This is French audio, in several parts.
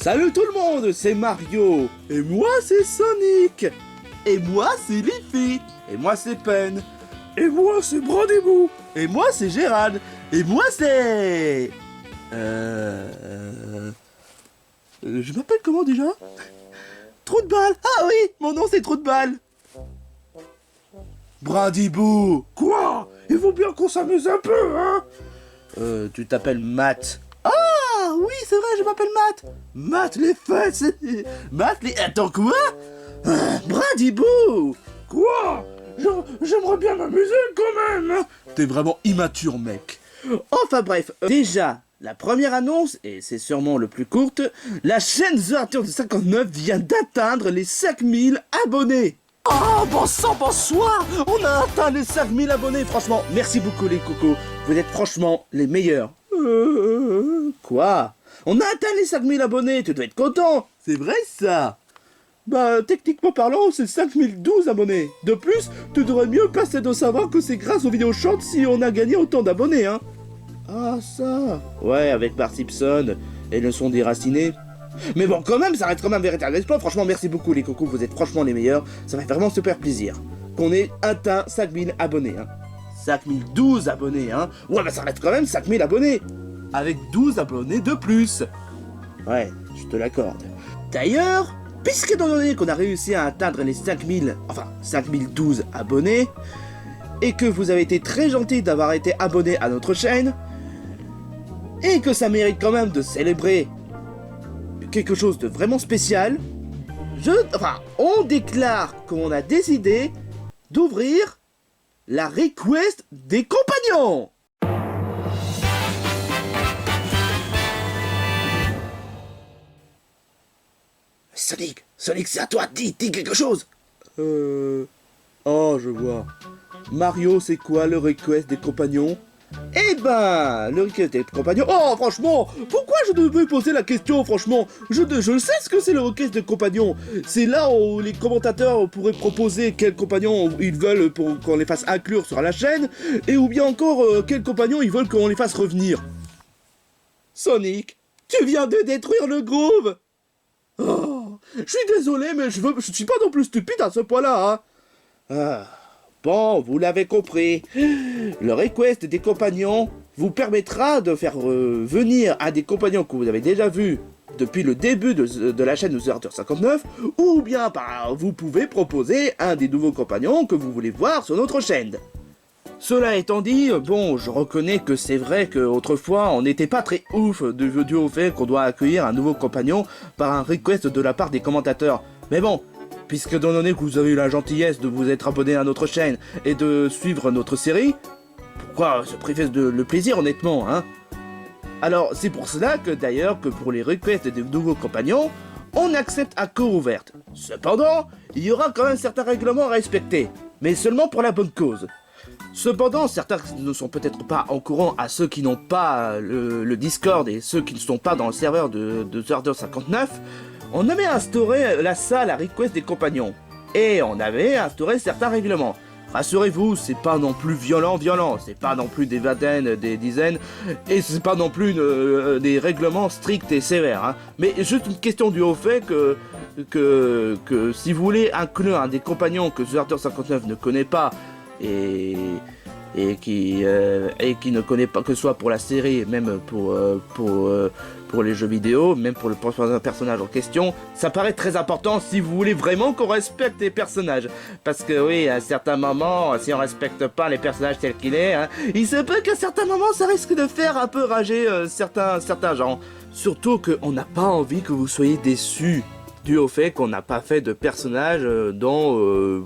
Salut tout le monde, c'est Mario. Et moi c'est Sonic. Et moi c'est Liffy. Et moi c'est Pen. Et moi c'est Brandyboo. Et moi c'est Gérald. Et moi c'est... Je m'appelle comment déjà? Trou de balle. Ah oui, mon nom c'est Trou de balle. Brandyboo. Quoi? Il faut bien qu'on s'amuse un peu, hein? Tu t'appelles Matt. Ah oui, c'est vrai, je m'appelle Matt. Matt les fesses. Matt les... Attends, quoi? Brandyboo. Quoi? J'aimerais bien m'amuser quand même. T'es vraiment immature, mec. Enfin bref, déjà, la première annonce, et c'est sûrement le plus courte, la chaîne The Arthur de 59 vient d'atteindre les 5000 abonnés. Oh, bon sang, bonsoir. On a atteint les 5000 abonnés. Franchement, merci beaucoup les cocos. Vous êtes franchement les meilleurs. Quoi? On a atteint les 5000 abonnés, tu dois être content. C'est vrai ça? Bah, techniquement parlant, c'est 5012 abonnés. De plus, tu devrais mieux passer de savoir que c'est grâce aux vidéos shorts si on a gagné autant d'abonnés, hein. Ah, ça. Ouais, avec Bart Simpson et le son déraciné. Mais bon, quand même, ça reste quand même un véritable exploit. Franchement, merci beaucoup les cocos, vous êtes franchement les meilleurs. Ça fait vraiment super plaisir qu'on ait atteint 5000 abonnés, hein. 5012 abonnés, hein. Ouais, bah ça reste quand même 5000 abonnés. Avec 12 abonnés de plus. Ouais, je te l'accorde. D'ailleurs, puisque étant donné qu'on a réussi à atteindre les 5012 abonnés, et que vous avez été très gentil d'avoir été abonné à notre chaîne, et que ça mérite quand même de célébrer quelque chose de vraiment spécial, on déclare qu'on a décidé d'ouvrir la request des compagnons. Sonic, c'est à toi, dis quelque chose. Oh, je vois. Mario, c'est quoi le request des compagnons? Eh ben, le request des compagnons... Oh, franchement, pourquoi je devais poser la question, franchement? Je sais ce que c'est le request des compagnons. C'est là où les commentateurs pourraient proposer quels compagnons ils veulent pour qu'on les fasse inclure sur la chaîne, et ou bien encore quels compagnons ils veulent qu'on les fasse revenir. Sonic, tu viens de détruire le groove. Oh, je suis désolé, mais je suis pas non plus stupide à ce point-là, hein. Bon, vous l'avez compris. Le request des compagnons vous permettra de faire venir à des compagnons que vous avez déjà vus depuis le début de la chaîne de The Arthur 59, ou bien vous pouvez proposer un des nouveaux compagnons que vous voulez voir sur notre chaîne. Cela étant dit, bon, je reconnais que c'est vrai qu'autrefois, on n'était pas très ouf du au fait qu'on doit accueillir un nouveau compagnon par un request de la part des commentateurs. Mais bon, puisque étant donné que vous avez eu la gentillesse de vous être abonné à notre chaîne et de suivre notre série, pourquoi se priver de le plaisir honnêtement, hein? Alors, c'est pour cela que d'ailleurs, que pour les requests des nouveaux compagnons, on accepte à cœur ouverte. Cependant, il y aura quand même certains règlements à respecter, mais seulement pour la bonne cause. Cependant, certains ne sont peut-être pas au courant à ceux qui n'ont pas le Discord et ceux qui ne sont pas dans le serveur de The Arthur 59, on avait instauré la salle à request des compagnons. Et on avait instauré certains règlements. Rassurez-vous, c'est pas non plus violent, c'est pas non plus des vingtaines, des dizaines, et c'est pas non plus des règlements stricts et sévères, hein. Mais juste une question du haut fait que si vous voulez inclure un des compagnons que The Arthur 59 ne connaît pas, et qui ne connaît pas, que ce soit pour la série, même pour les jeux vidéo, même pour le personnage en question, ça paraît très important si vous voulez vraiment qu'on respecte les personnages. Parce que oui, à certains moments, si on respecte pas les personnages tels qu'il est, hein, il se peut qu'à certains moments, ça risque de faire un peu rager certains gens. Surtout qu'on n'a pas envie que vous soyez déçus dû au fait qu'on n'a pas fait de personnage dont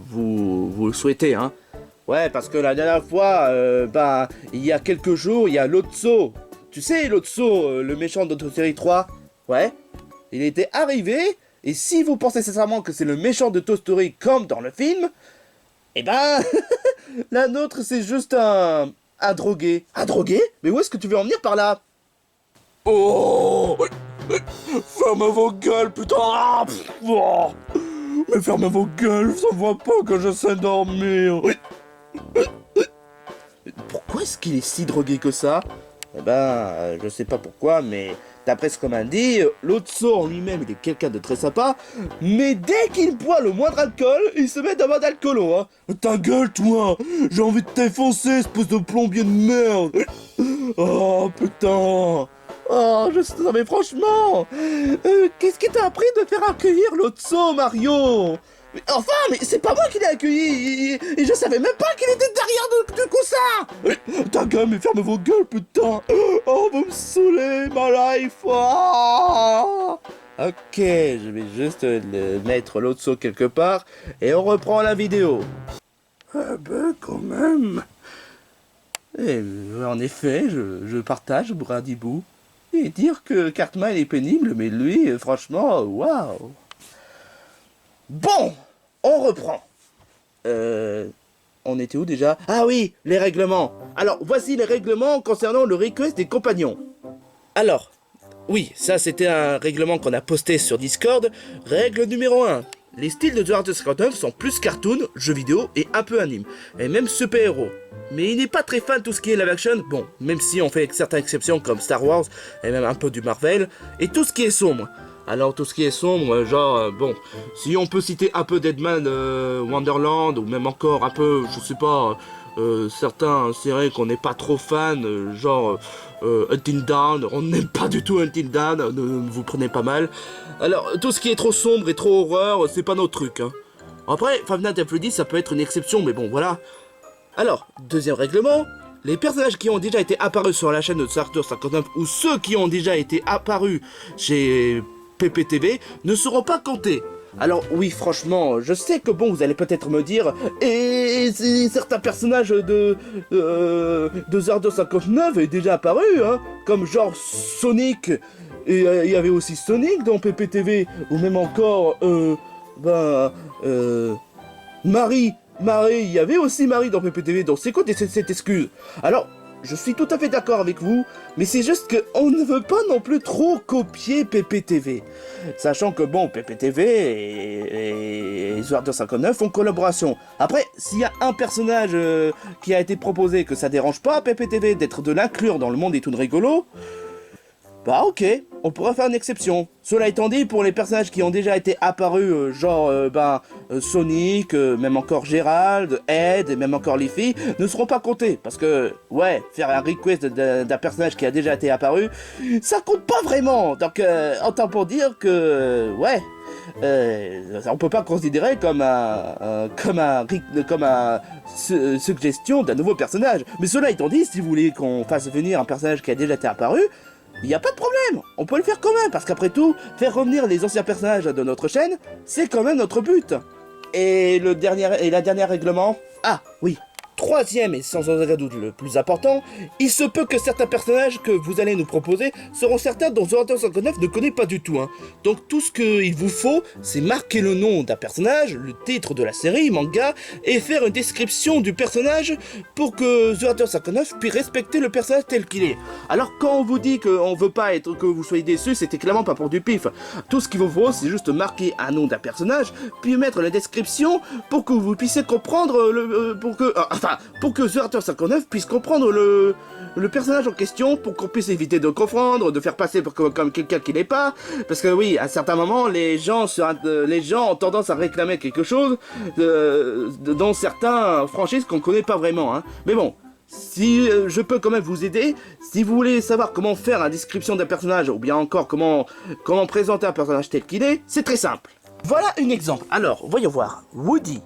vous le souhaitez, hein. Ouais, parce que la dernière fois, il y a quelques jours, il y a Lotso. Tu sais, Lotso, le méchant de Toy Story 3. Ouais. Il était arrivé, et si vous pensez sincèrement que c'est le méchant de Toy Story comme dans le film, eh ben, la nôtre, c'est juste un drogué. Un drogué? Mais où est-ce que tu veux en venir par là? Oh! Fermez vos gueules, putain! Oh. Mais fermez vos gueules, ça voit pas que j'essaie de dormir. Pourquoi est-ce qu'il est si drogué que ça? Eh ben, je sais pas pourquoi, mais d'après ce qu'on m'a dit, Lotso en lui-même, il est quelqu'un de très sympa, mais dès qu'il boit le moindre alcool, il se met en mode alcoolo, hein. Ta gueule, toi! J'ai envie de t'effoncer, espèce de plombier de merde! Oh, putain! Oh, non mais franchement, qu'est-ce qui t'a appris de faire accueillir Lotso, Mario? Mais c'est pas moi qui l'ai accueilli, et je savais même pas qu'il était derrière du coussin. Ta gueule, mais ferme vos gueules, putain. Oh, vous me saoulez, ma life. Oh. Ok, je vais juste mettre Lotso quelque part, et on reprend la vidéo. Ah ben, quand même. Et, en effet, je partage Bradibou. Et dire que Cartman est pénible, mais lui, franchement, waouh. Bon, on reprend. On était où déjà? Ah oui, les règlements. Alors, voici les règlements concernant le request des compagnons. Alors, oui, ça c'était un règlement qu'on a posté sur Discord. Règle numéro 1. Les styles de 259 sont plus cartoon, jeux vidéo et un peu anime. Et même super-héros. Mais il n'est pas très fan de tout ce qui est live action, bon, même si on fait certaines exceptions comme Star Wars, et même un peu du Marvel, et tout ce qui est sombre. Alors tout ce qui est sombre, genre, bon, si on peut citer un peu Deadman Wonderland, ou même encore un peu, je sais pas, certains séries qu'on n'est pas trop fan, genre Until Dawn, on n'aime pas du tout Until Dawn, ne vous prenez pas mal. Alors tout ce qui est trop sombre et trop horreur, c'est pas notre truc, hein. Après, Five Nights at Freddy's, ça peut être une exception, mais bon, voilà. Alors, deuxième règlement, les personnages qui ont déjà été apparus sur la chaîne de Sartor 59 ou ceux qui ont déjà été apparus chez PPTV ne seront pas comptés. Alors oui, franchement, je sais que bon, vous allez peut-être me dire, et certains personnages de Sartor 59 est déjà apparu, hein, comme genre Sonic, et il y avait aussi Sonic dans PPTV, ou même encore, Marie, il y avait aussi Marie dans PPTV, donc c'est quoi cette excuse? Alors, je suis tout à fait d'accord avec vous, mais c'est juste qu'on ne veut pas non plus trop copier PPTV. Sachant que bon, PPTV et Sword 259 font collaboration. Après, s'il y a un personnage qui a été proposé que ça dérange pas à PPTV d'être de l'inclure dans le monde des tunes rigolo, bah ok, on pourrait faire une exception. Cela étant dit, pour les personnages qui ont déjà été apparus, Sonic, même encore Gérald, Ed, et même encore les filles, ne seront pas comptés. Parce que, ouais, faire un request d'un personnage qui a déjà été apparu, ça compte pas vraiment. Donc, autant pour dire que, ouais, on peut pas considérer comme suggestion d'un nouveau personnage. Mais cela étant dit, si vous voulez qu'on fasse venir un personnage qui a déjà été apparu, il n'y a pas de problème, on peut le faire quand même, parce qu'après tout, faire revenir les anciens personnages de notre chaîne, c'est quand même notre but. Et la dernière règlement? Ah, oui. Troisième et sans aucun doute le plus important, il se peut que certains personnages que vous allez nous proposer seront certains dont Zorator 59 ne connaît pas du tout, hein. Donc tout ce qu'il vous faut, c'est marquer le nom d'un personnage, le titre de la série, manga, et faire une description du personnage pour que Zorator 59 puisse respecter le personnage tel qu'il est. Alors quand on vous dit qu'on veut pas que vous soyez déçus, c'était clairement pas pour du pif. Tout ce qu'il vous faut, c'est juste marquer un nom d'un personnage, puis mettre la description pour que vous puissiez comprendre pour que Zorator 59 puisse comprendre le personnage en question, pour qu'on puisse éviter de confondre, de faire passer comme quelqu'un qui n'est pas, parce que oui, à certains moments, les gens ont tendance à réclamer quelque chose dans certains franchises qu'on connaît pas vraiment, hein. Mais bon, si je peux quand même vous aider, si vous voulez savoir comment faire la description d'un personnage, ou bien encore comment présenter un personnage tel qu'il est, c'est très simple. Voilà un exemple. Alors, voyons voir. Woody.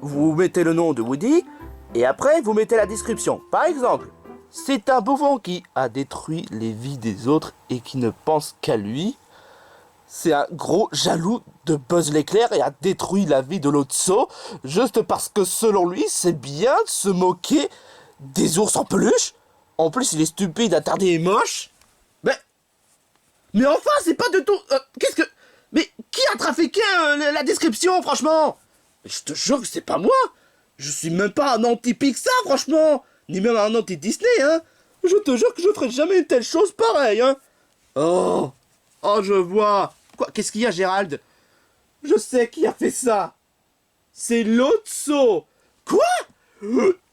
Vous mettez le nom de Woody, et après, vous mettez la description. Par exemple, c'est un bouffon qui a détruit les vies des autres et qui ne pense qu'à lui. C'est un gros jaloux de Buzz l'éclair et a détruit la vie de Lotso, juste parce que selon lui, c'est bien de se moquer des ours en peluche. En plus, il est stupide, attardé et moche. Mais enfin, c'est pas du tout... Mais qui a trafiqué la description, franchement? Je te jure que c'est pas moi. Je suis même pas un anti-Pixar, franchement. Ni même un anti-Disney, hein. Je te jure que je ferai jamais une telle chose pareille, hein. Oh, je vois. Quoi, qu'est-ce qu'il y a, Gérald? Je sais qui a fait ça. C'est Lotso. Quoi?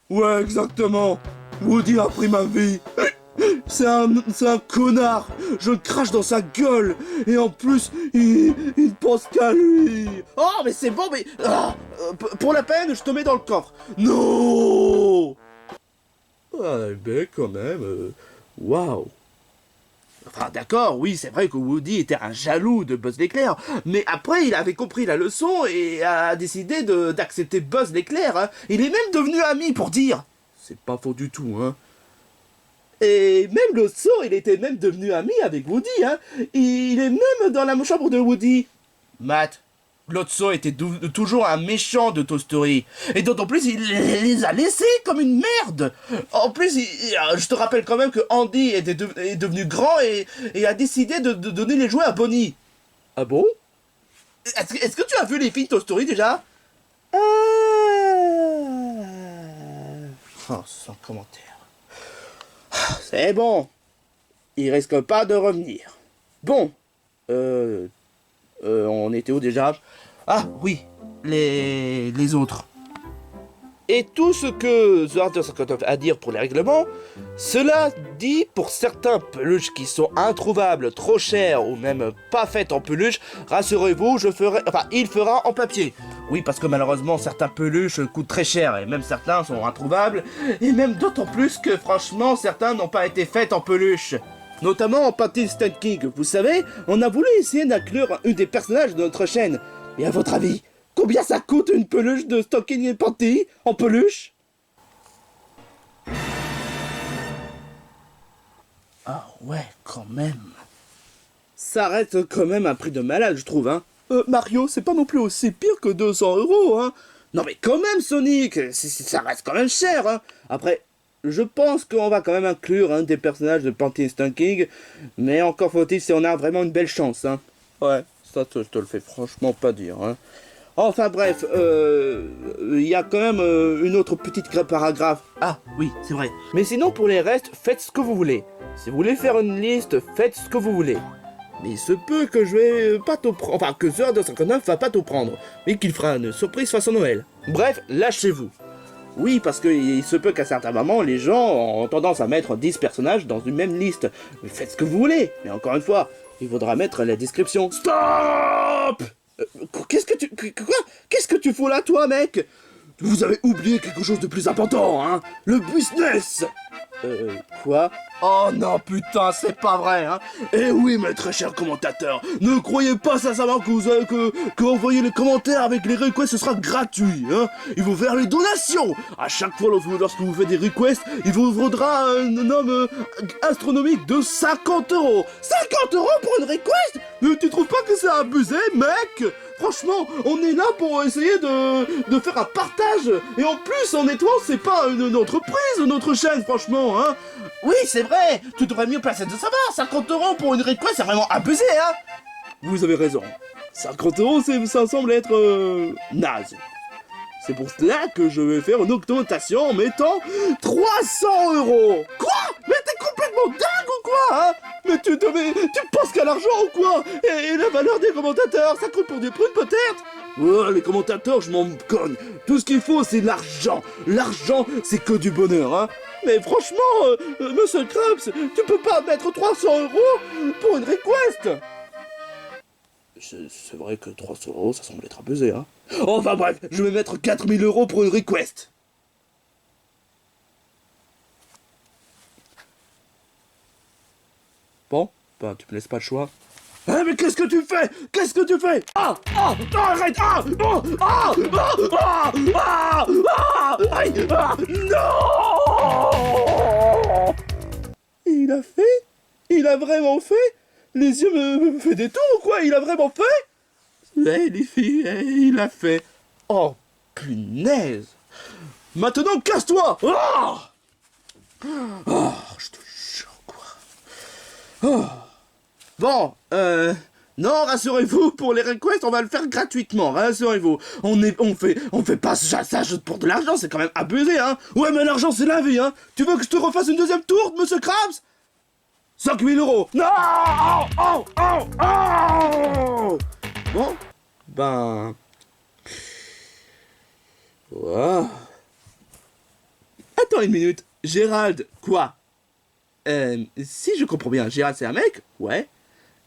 Ouais, exactement. Woody a pris ma vie. c'est un connard. Je crache dans sa gueule. Et en plus, il pense qu'à lui. Oh, mais c'est bon, mais... pour la peine, je te mets dans le coffre. Non. Ah, ben, quand même... Waouh. Enfin, d'accord, oui, c'est vrai que Woody était un jaloux de Buzz l'éclair, mais après, il avait compris la leçon et a décidé d'accepter Buzz l'éclair, hein. Il est même devenu ami, pour dire. C'est pas faux du tout, hein. Et même le saut, il était même devenu ami avec Woody, hein. Il est même dans la chambre de Woody. Matt, Lotso était toujours un méchant de Toy Story. Et d'autant plus, il les a laissés comme une merde. En plus, je te rappelle quand même que Andy est devenu grand et a décidé de donner les jouets à Bonnie. Ah bon? Est-ce que tu as vu les filles Toy Story déjà? Oh, sans commentaire. C'est bon. Il risque pas de revenir. Bon. On était où déjà? Ah oui, les autres. Et tout ce que The Hunter 59 a à dire pour les règlements, cela dit pour certains peluches qui sont introuvables, trop chers ou même pas faites en peluche, rassurez-vous, il fera en papier. Oui, parce que malheureusement certains peluches coûtent très cher et même certains sont introuvables et même d'autant plus que franchement certains n'ont pas été faits en peluche. Notamment en Panty Instant King, vous savez, on a voulu essayer d'inclure un des personnages de notre chaîne. Et à votre avis, combien ça coûte une peluche de Stocking et Panty en peluche? Ah ouais, quand même. Ça reste quand même un prix de malade, je trouve, hein. Mario, c'est pas non plus aussi pire que 200 €, hein. Non mais quand même, Sonic, ça reste quand même cher, hein. Après... je pense qu'on va quand même inclure un des personnages de Panty Instant King, mais encore faut-il si on a vraiment une belle chance, hein. Ouais, ça je te le fais franchement pas dire, hein. Enfin bref, il y a quand même une autre petite paragraphe. Ah oui, c'est vrai. Mais sinon pour les restes, faites ce que vous voulez. Si vous voulez faire une liste, faites ce que vous voulez. Mais il se peut que je vais pas tout prendre, enfin que The Hunter 59 va pas tout prendre, mais qu'il fera une surprise façon Noël. Bref, lâchez-vous. Oui, parce qu'il se peut qu'à certains moments, les gens ont tendance à mettre 10 personnages dans une même liste. Faites ce que vous voulez, mais encore une fois, il faudra mettre la description. Stop! Qu'est-ce que tu fous là, toi, mec? Vous avez oublié quelque chose de plus important, hein? Le business! Quoi? Oh non, putain, c'est pas vrai, hein? Eh oui, mes très chers commentateurs, ne croyez pas sincèrement que envoyer les commentaires avec les requests, ce sera gratuit, hein? Il faut faire les donations! À chaque fois, lorsque vous faites des requests, il vous faudra un nombre astronomique de 50 €. 50 € pour une request? Mais tu trouves pas que c'est abusé, mec? Franchement, on est là pour essayer de faire un partage. Et en plus, honnêtement, c'est pas une entreprise, notre chaîne, franchement, hein. Oui, c'est vrai. Tu devrais mieux placer de savoir. 50 € pour une request, c'est vraiment abusé, hein. Vous avez raison. 50 €, ça semble être naze. C'est pour cela que je vais faire une augmentation en mettant 300 €. Quoi? Mais t'es complètement dingue ou quoi, hein? Mais tu penses qu'à l'argent ou quoi? Et la valeur des commentateurs, ça compte pour des prunes peut-être? Oh, les commentateurs, je m'en cogne. Tout ce qu'il faut, c'est l'argent. L'argent, c'est que du bonheur, hein. Mais franchement, Monsieur Krabs, tu peux pas mettre 300 € pour une request. C'est vrai que 300 €, ça semble être abusé, hein. Enfin bref, je vais mettre 4000 € pour une request. Bon, ben tu me laisses pas le choix. Ah mais qu'est-ce que tu fais? Qu'est-ce que tu fais? Ah! Ah! Ah! Arrête! Ah! Ah! Ah! Ah! Ah! Ah! Aïe! Ah! Non! Il a fait? Il a vraiment fait? Les yeux me fait des tours ou quoi? Il a vraiment fait? Eh les filles, il a fait. Oh punaise! Maintenant casse-toi! Oh! Oh, je te jure quoi. Oh. Bon, non, rassurez-vous, pour les requests, on va le faire gratuitement, rassurez-vous. On fait pas ça juste pour de l'argent, c'est quand même abusé, hein. Ouais, mais l'argent, c'est la vie, hein. Tu veux que je te refasse une deuxième tour, Monsieur Krabs? 5000 €. Non! Oh, oh, oh, oh! Bon, ben... Wow. Attends une minute. Gérald, quoi? Si je comprends bien, Gérald c'est un mec, ouais,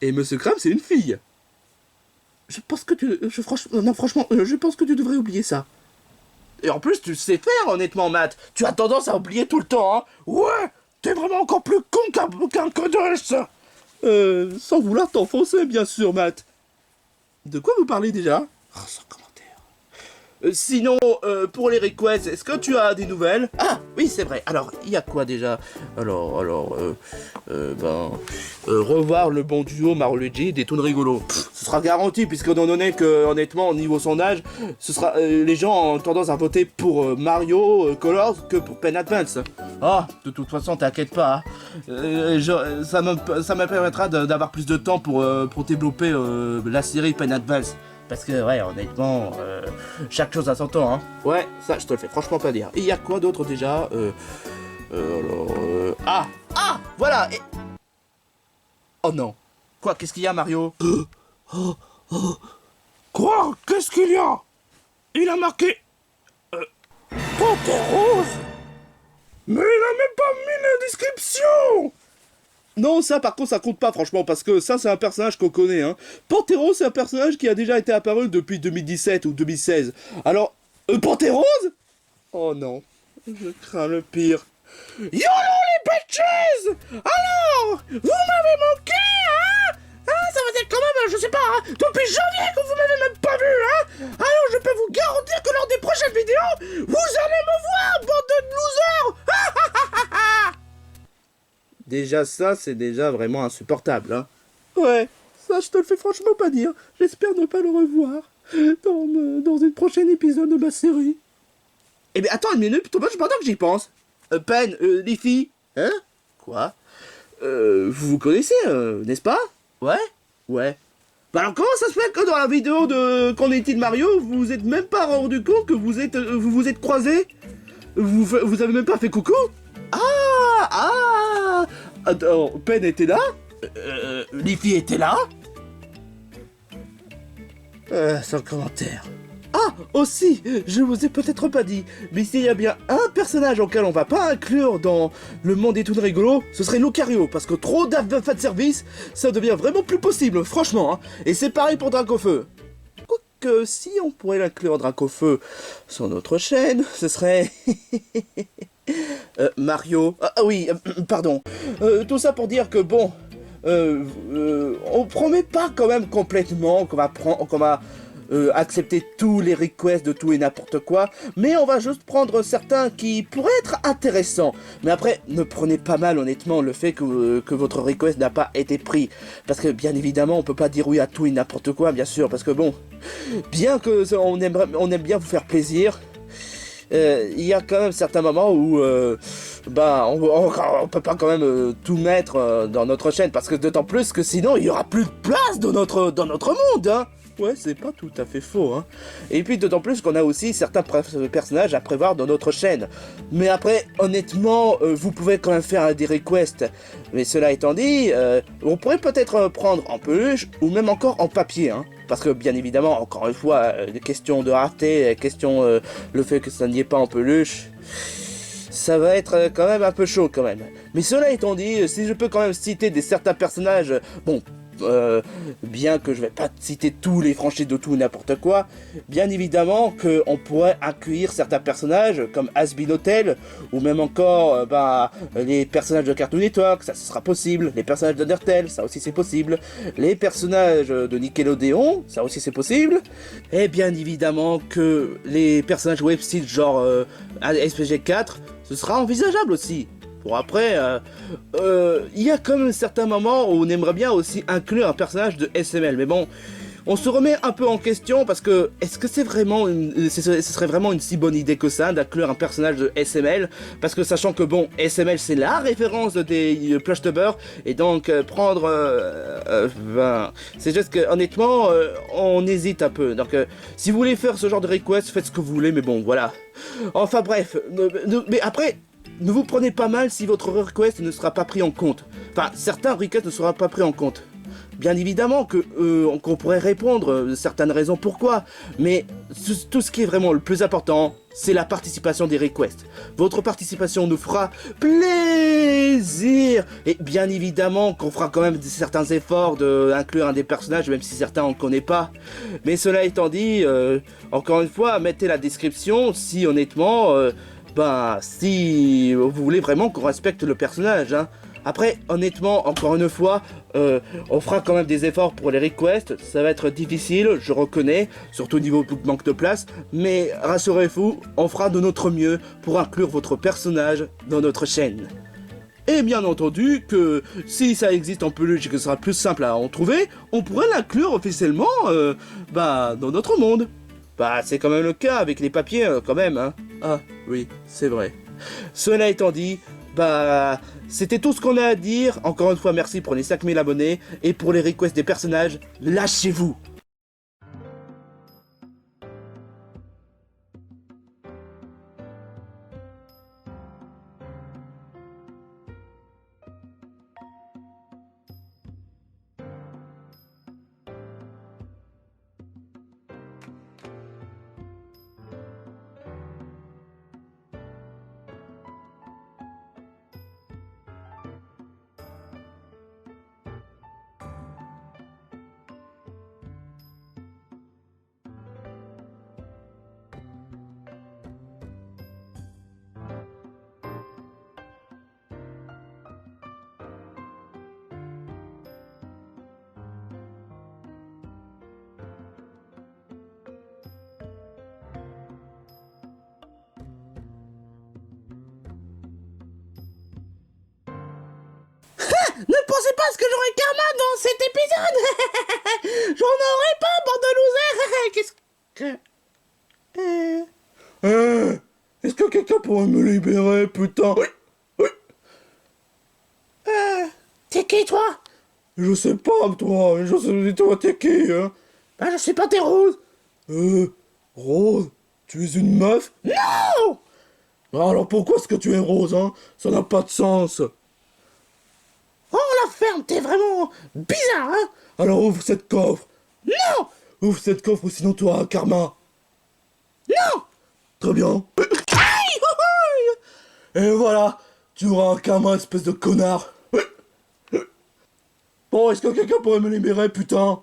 et Monsieur Krabs c'est une fille. Je pense que franchement, je pense que tu devrais oublier ça. Et en plus, tu sais faire, honnêtement, Matt. Tu as tendance à oublier tout le temps, hein. Ouais, t'es vraiment encore plus con qu'un codesse. Sans vouloir t'enfoncer, bien sûr, Matt. De quoi vous parlez déjà? Oh, sans commentaire. Sinon, pour les requests, est-ce que tu as des nouvelles? Ah, oui, c'est vrai. Alors, il y a quoi déjà? Revoir le bon duo Maroluigi des Toons rigolos. Ce sera garanti, puisque étant donné que, honnêtement, au niveau sondage, ce sera, les gens ont tendance à voter pour Mario Colors que pour Pen Advance. Ah, de toute façon, t'inquiète pas. Hein. Ça me permettra d'avoir plus de temps pour développer la série Pen Advance. Parce que, ouais, honnêtement, chaque chose a son temps, hein. Ouais, ça, je te le fais franchement pas dire. Et il y a quoi d'autre déjà voilà. Oh non. Quoi, qu'est-ce qu'il y a, Mario? Quoi? Qu'est-ce qu'il y a? Il a marqué... Panthère rose. Mais il a même pas mis la description. Non, ça par contre ça compte pas franchement parce que ça c'est un personnage qu'on connaît hein. Panthéros c'est un personnage qui a déjà été apparu depuis 2017 ou 2016. Alors, Panthéros? Oh non, je crains le pire. YOLO les bitches! Alors, vous m'avez manqué hein? Ça va être quand même, je sais pas, hein, depuis janvier que vous m'avez même pas vu hein? Alors je peux vous garantir que lors des prochaines vidéos, vous allez me voir, bande de losers! Déjà ça, c'est déjà vraiment insupportable, hein. Ouais, ça je te le fais franchement pas dire. J'espère ne pas le revoir dans une prochaine épisode de ma série. Eh bien attends une minute, Thomas, pendant que j'y pense. Pen, les filles. Hein? Quoi? Vous vous connaissez, n'est-ce pas? Ouais? Ouais. Bah alors comment ça se fait que dans la vidéo de Qu'en est-il Mario, vous vous êtes même pas rendu compte que vous vous êtes croisés? Vous avez même pas fait coucou? Attends, Pen était là? Liffy était là? Sans commentaire. Ah, aussi, je vous ai peut-être pas dit, mais s'il y a bien un personnage auquel on va pas inclure dans le monde des Toons rigolos, ce serait Lucario, parce que trop de service, ça devient vraiment plus possible, franchement, hein. Et c'est pareil pour Dracofeu. Quoique, si on pourrait l'inclure Dracofeu sur notre chaîne, ce serait... Mario... Ah oui, pardon. Tout ça pour dire que bon... on promet pas quand même complètement qu'on va accepter tous les requests de tout et n'importe quoi, mais on va juste prendre certains qui pourraient être intéressants. Mais après, ne prenez pas mal honnêtement le fait que votre request n'a pas été pris. Parce que bien évidemment, on peut pas dire oui à tout et n'importe quoi, bien sûr, parce que bon, bien que on aime bien vous faire plaisir, il y a quand même certains moments où on peut pas quand même tout mettre dans notre chaîne, parce que d'autant plus que sinon il y aura plus de place dans notre monde, hein. Ouais, c'est pas tout à fait faux, hein. Et puis d'autant plus qu'on a aussi certains personnages à prévoir dans notre chaîne. Mais après, honnêtement, vous pouvez quand même faire des requests. Mais cela étant dit, on pourrait peut-être prendre en peluche ou même encore en papier, hein. Parce que bien évidemment, encore une fois, des questions de rareté, le fait que ça n'y est pas en peluche, ça va être quand même un peu chaud quand même. Mais cela étant dit, si je peux quand même citer certains personnages, bon, bien que je vais pas citer tous les franchises de tout n'importe quoi, bien évidemment qu'on pourrait accueillir certains personnages comme Hazbin Hotel, ou même encore les personnages de Cartoon Network, ça ce sera possible, les personnages d'Undertale, ça aussi c'est possible, les personnages de Nickelodeon, ça aussi c'est possible, et bien évidemment que les personnages web-style genre SPG 4, ce sera envisageable aussi. Bon après, il y a quand même certains moments où on aimerait bien aussi inclure un personnage de SML, mais bon, on se remet un peu en question parce que est-ce que ce serait vraiment une si bonne idée que ça d'inclure un personnage de SML, parce que sachant que bon, SML c'est la référence des Plushtubers, et donc c'est juste que honnêtement, on hésite un peu. Donc si vous voulez faire ce genre de request, faites ce que vous voulez, mais bon voilà. Enfin bref, mais après. Ne vous prenez pas mal si votre request ne sera pas pris en compte. Enfin, certains requests ne seront pas pris en compte. bien évidemment qu'on pourrait répondre certaines raisons pourquoi, mais tout ce qui est vraiment le plus important, c'est la participation des requests. Votre participation nous fera plaisir, et bien évidemment qu'on fera quand même certains efforts d'inclure un des personnages, même si certains on ne connaît pas. Mais cela étant dit, encore une fois, mettez la description si honnêtement, si vous voulez vraiment qu'on respecte le personnage, hein. Après, honnêtement, encore une fois, on fera quand même des efforts pour les requests. Ça va être difficile, je reconnais, surtout au niveau du manque de place. Mais rassurez-vous, on fera de notre mieux pour inclure votre personnage dans notre chaîne. Et bien entendu que si ça existe en peluche et que ce sera plus simple à en trouver, on pourrait l'inclure officiellement dans notre monde. C'est quand même le cas avec les papiers quand même, hein. Ah, oui, c'est vrai. Cela étant dit, c'était tout ce qu'on a à dire. Encore une fois, merci pour les 5000 abonnés. Et pour les requests des personnages, lâchez-vous! Ne pensez pas ce que j'aurais karma dans cet épisode. J'en aurais pas, bande de losers. Est-ce que quelqu'un pourrait me libérer, putain? Oui. T'es qui, toi? Je sais pas, toi. Je sais, toi, t'es qui, hein? Je sais pas, t'es Rose. Rose? Tu es une meuf? Non! Alors pourquoi est-ce que tu es rose, hein? Ça n'a pas de sens. Oh la ferme, t'es vraiment bizarre, hein? Alors ouvre cette coffre. Non! Ouvre cette coffre ou sinon tu auras un karma. Non! Très bien. Aïe! Et voilà, tu auras un karma, espèce de connard. Bon, est-ce que quelqu'un pourrait me libérer, putain?